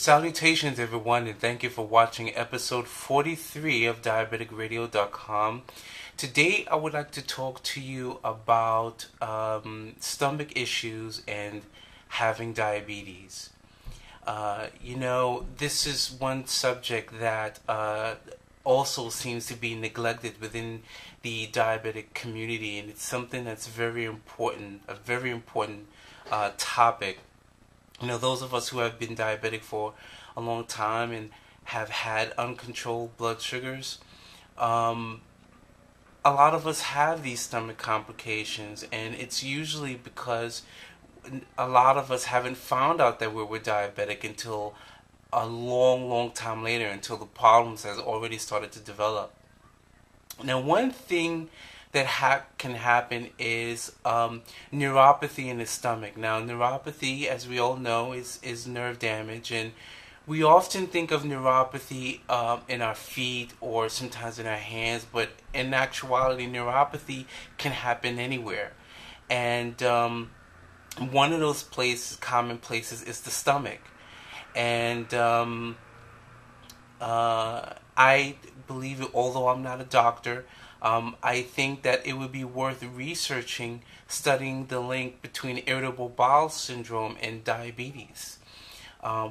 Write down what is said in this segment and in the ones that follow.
Salutations, everyone, and thank you for watching episode 43 of DiabeticRadio.com. Today, I would like to talk to you about stomach issues and having diabetes. This is one subject that also seems to be neglected within the diabetic community, and it's something that's very important, a very important topic. Those of us who have been diabetic for a long time and have had uncontrolled blood sugars, a lot of us have these stomach complications, and it's usually because a lot of us haven't found out that we were diabetic until a long time later, until the problems has already started to develop. Now, one thing that can happen is neuropathy in the stomach. Now, neuropathy, as we all know, is nerve damage, and we often think of neuropathy in our feet or sometimes in our hands, but in actuality, neuropathy can happen anywhere. And one of those common places, is the stomach. And I believe it, although I'm not a doctor, I think that it would be worth researching, studying the link between irritable bowel syndrome and diabetes,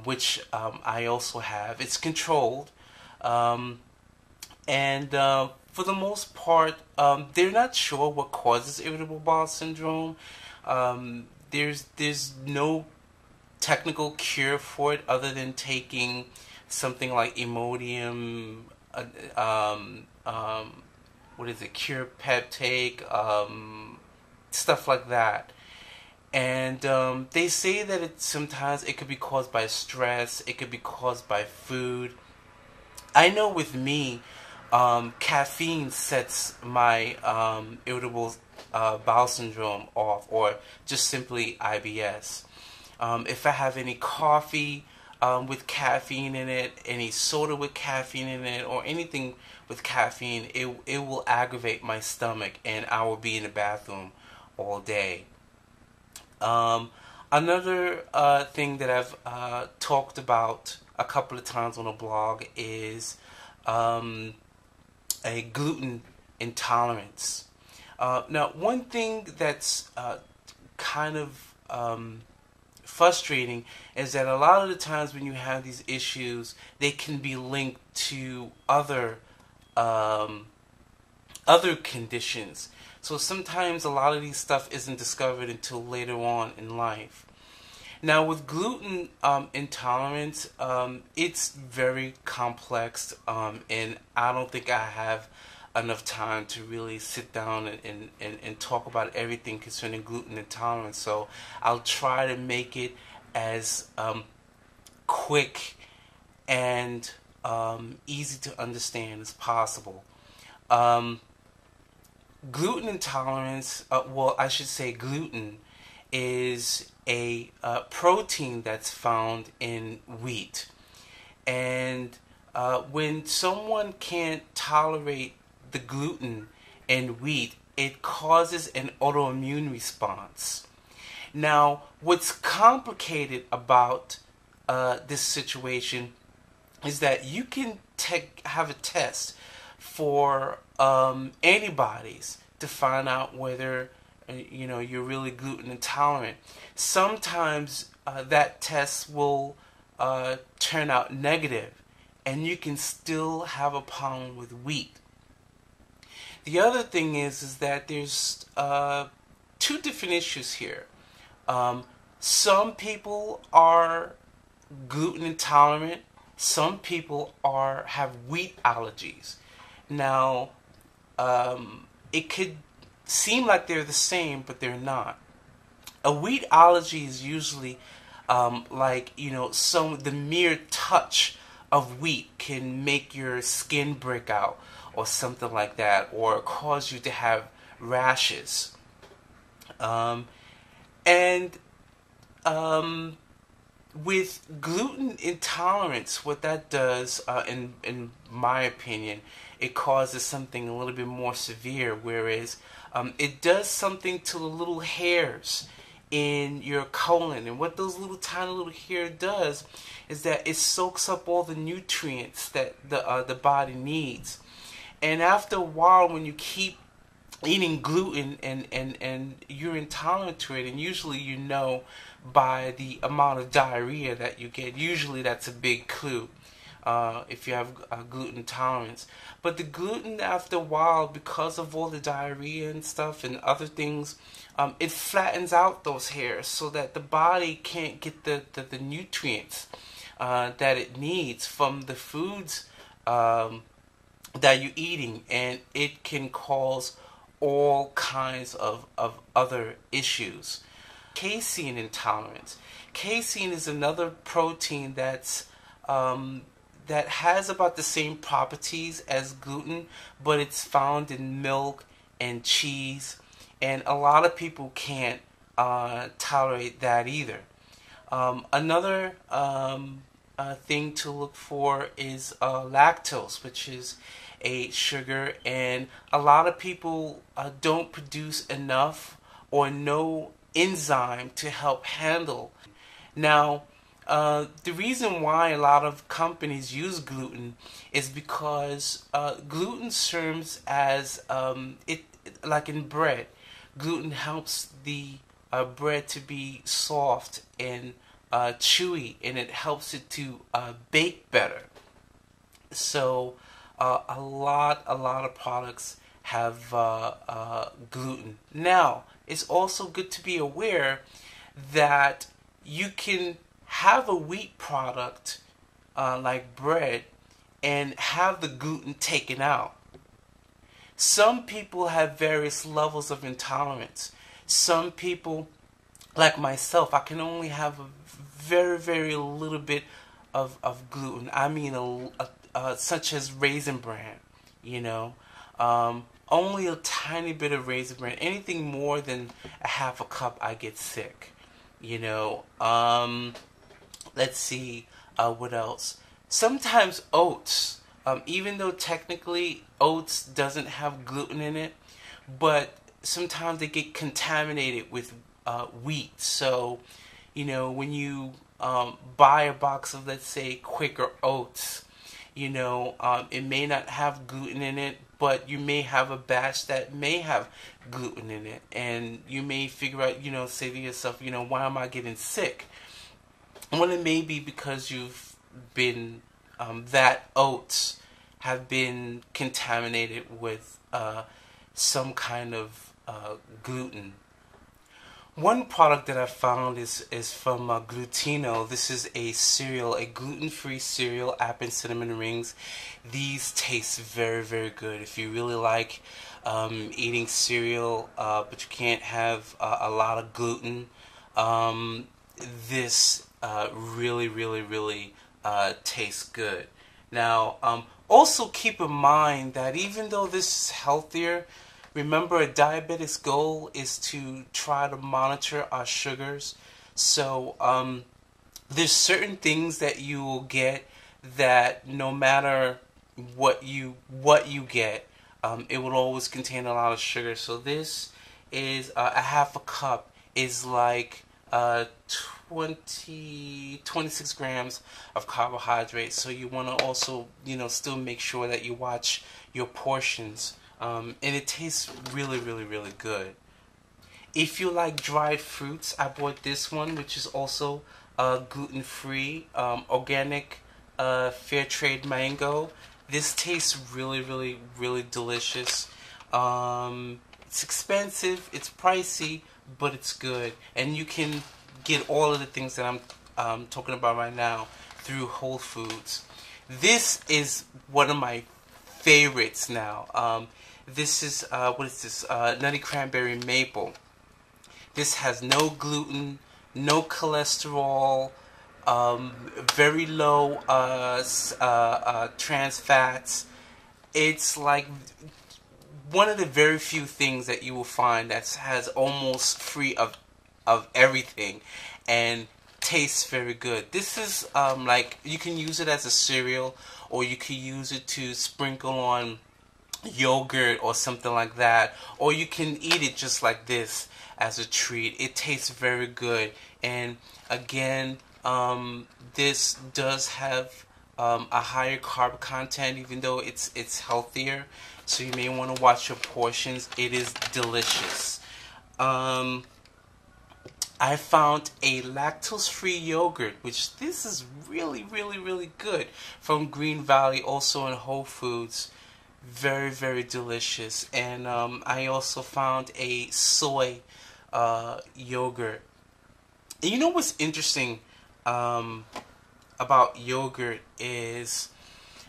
which I also have. It's controlled, and for the most part, they're not sure what causes irritable bowel syndrome. There's no technical cure for it other than taking something like Imodium, Cure Peptake, stuff like that. And they say that sometimes it could be caused by stress, it could be caused by food. I know with me, caffeine sets my irritable bowel syndrome off, or just simply IBS. If I have any coffee with caffeine in it, any soda with caffeine in it, or anything with caffeine, it will aggravate my stomach, and I will be in the bathroom all day. Another thing that I've talked about a couple of times on a blog is a gluten intolerance. Now, one thing that's kind of frustrating is that a lot of the times when you have these issues, they can be linked to other conditions. So sometimes a lot of these stuff isn't discovered until later on in life. Now, with gluten intolerance, it's very complex, and I don't think I have enough time to really sit down and talk about everything concerning gluten intolerance. So I'll try to make it as quick and easy to understand as possible. Gluten intolerance, gluten is a protein that's found in wheat. And when someone can't tolerate the gluten in wheat, it causes an autoimmune response. Now, what's complicated about this situation is that you can have a test for antibodies to find out whether you're really gluten intolerant. Sometimes that test will turn out negative, and you can still have a problem with wheat. The other thing is that there's two different issues here. Some people are gluten intolerant. Some people have wheat allergies. Now, it could seem like they're the same, but they're not. A wheat allergy is usually the mere touch of wheat can make your skin break out or something like that, or cause you to have rashes. With gluten intolerance, what that does, in my opinion, it causes something a little bit more severe, whereas it does something to the little hairs in your colon. And what those little tiny little hair does is that it soaks up all the nutrients that the body needs. And after a while, when you keep eating gluten and you're intolerant to it, and usually you know by the amount of diarrhea that you get, usually that's a big clue if you have gluten intolerance. But the gluten, after a while, because of all the diarrhea and stuff and other things, it flattens out those hairs so that the body can't get the nutrients that it needs from the foods that you're eating, and it can cause all kinds of other issues. Casein intolerance. Casein is another protein that's that has about the same properties as gluten, but it's found in milk and cheese, and a lot of people can't tolerate that either. Another thing to look for is lactose, which is a sugar, and a lot of people don't produce enough or no enzyme to help handle. Now, the reason why a lot of companies use gluten is because gluten serves as like in bread. Gluten helps the bread to be soft and chewy, and it helps it to bake better. So a lot of products have gluten. Now, it's also good to be aware that you can have a wheat product like bread and have the gluten taken out. Some people have various levels of intolerance. Some people, like myself, I can only have a very little bit of gluten. I mean, such as Raisin Bran, you know. Only a tiny bit of Raisin Bran. Anything more than a half a cup, I get sick, you know. Let's see, what else? Sometimes oats, even though technically oats doesn't have gluten in it, but sometimes they get contaminated with wheat. So, you know, when you buy a box of, let's say, Quaker Oats, you know, it may not have gluten in it, but you may have a batch that may have gluten in it. And you may figure out, you know, say to yourself, you know, why am I getting sick? Well, it may be because you've been, that oats have been contaminated with some kind of gluten. One product that I found is from Glutino. This is a cereal, a gluten-free cereal, apple and cinnamon rings. These taste very good. If you really like eating cereal, but you can't have a lot of gluten, this really tastes good. Now, also keep in mind that even though this is healthier, remember, a diabetic's goal is to try to monitor our sugars. So there's certain things that you will get that no matter what you get, it will always contain a lot of sugar. So this is a half a cup is like 26 grams of carbohydrates. So you want to also, you know, still make sure that you watch your portions. And it tastes really good. If you like dried fruits, I bought this one, which is also gluten-free, organic, fair trade mango. This tastes really delicious. It's expensive, it's pricey, but it's good. And you can get all of the things that I'm talking about right now through Whole Foods. This is one of my favorites now. This is, what is this? Nutty Cranberry Maple. This has no gluten, no cholesterol, very low trans fats. It's like one of the very few things that you will find that has almost free of everything and tastes very good. This is like, you can use it as a cereal, or you can use it to sprinkle on yogurt or something like that, or you can eat it just like this as a treat. It tastes very good, and again, this does have a higher carb content, even though it's healthier. So you may want to watch your portions. It is delicious. Um, I found a lactose-free yogurt, which this is really, really, really good, from Green Valley, also in Whole Foods. Very, very delicious. And I also found a soy yogurt. And you know what's interesting about yogurt is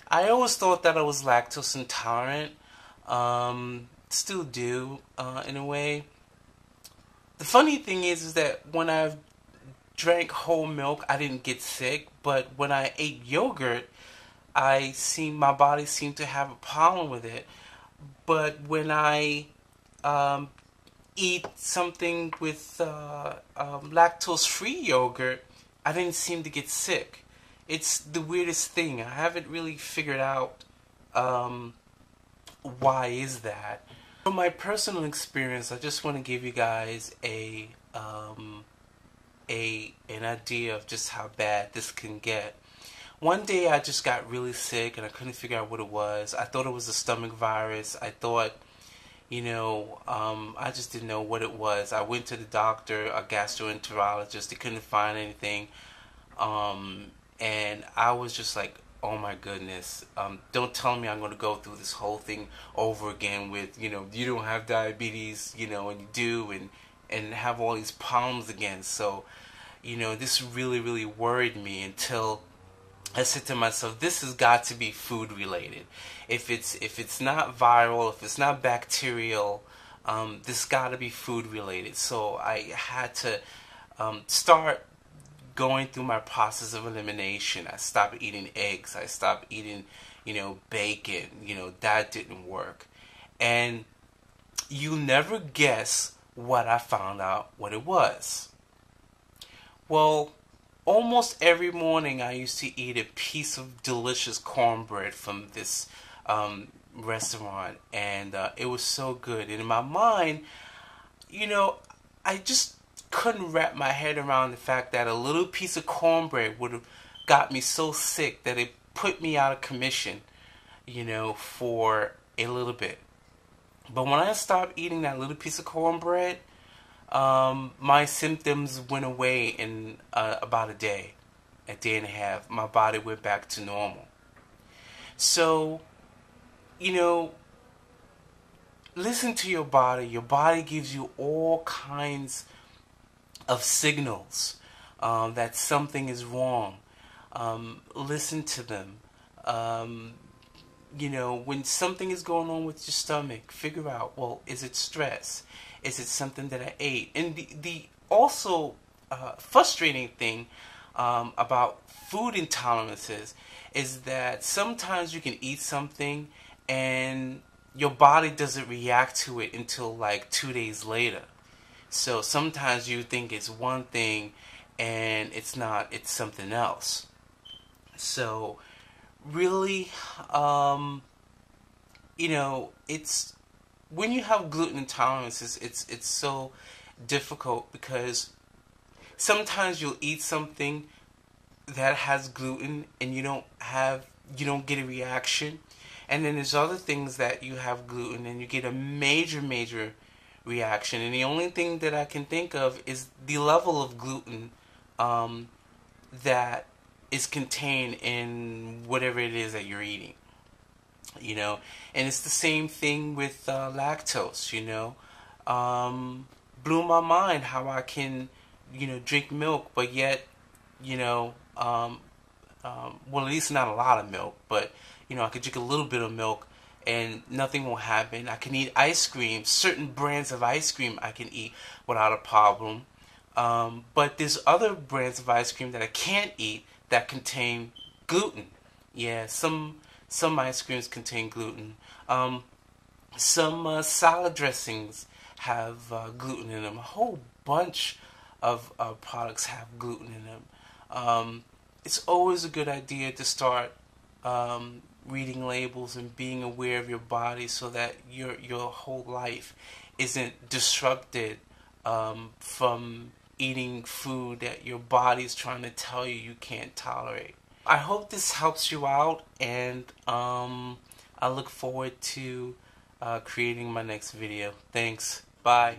I always thought that I was lactose intolerant. Still do, in a way. The funny thing is that when I drank whole milk, I didn't get sick. But when I ate yogurt, my body seemed to have a problem with it. But when I um, eat something with lactose-free yogurt, I didn't seem to get sick. It's the weirdest thing. I haven't really figured out why is that. From my personal experience, I just want to give you guys an idea of just how bad this can get. One day I just got really sick and I couldn't figure out what it was. I thought it was a stomach virus. I thought, I just didn't know what it was. I went to the doctor, a gastroenterologist. They couldn't find anything. And I was just like, oh my goodness, don't tell me I'm going to go through this whole thing over again with, you don't have diabetes, and you do, and have all these problems again. So, this really, really worried me until I said to myself, this has got to be food related. If it's not viral, if it's not bacterial, this got to be food related. So I had to start going through my process of elimination. I stopped eating eggs. I stopped eating, bacon. That didn't work. And you'll never guess what I found out what it was. Well, almost every morning I used to eat a piece of delicious cornbread from this restaurant, and it was so good. And in my mind, I just couldn't wrap my head around the fact that a little piece of cornbread would have got me so sick that it put me out of commission, for a little bit. But when I stopped eating that little piece of cornbread, my symptoms went away in about a day and a half. My body went back to normal. So, listen to your body. Your body gives you all kinds of signals that something is wrong. Listen to them. When something is going on with your stomach, figure out, well, is it stress? Is it something that I ate? And the also frustrating thing about food intolerances is that sometimes you can eat something and your body doesn't react to it until like 2 days later. So sometimes you think it's one thing and it's not, it's something else. So really, it's when you have gluten intolerances, it's so difficult because sometimes you'll eat something that has gluten and you don't get a reaction, and then there's other things that you have gluten and you get a major reaction. And the only thing that I can think of is the level of gluten that is contained in whatever it is that you're eating. And it's the same thing with lactose. Blew my mind how I can drink milk, but yet well, at least not a lot of milk, but I could drink a little bit of milk and nothing will happen. I can eat ice cream. Certain brands of ice cream I can eat without a problem. But there's other brands of ice cream that I can't eat that contain gluten. Yeah, some ice creams contain gluten. Some salad dressings have gluten in them. A whole bunch of products have gluten in them. It's always a good idea to start reading labels and being aware of your body so that your whole life isn't disrupted from eating food that your body's trying to tell you you can't tolerate. I hope this helps you out, and I look forward to creating my next video. Thanks. Bye.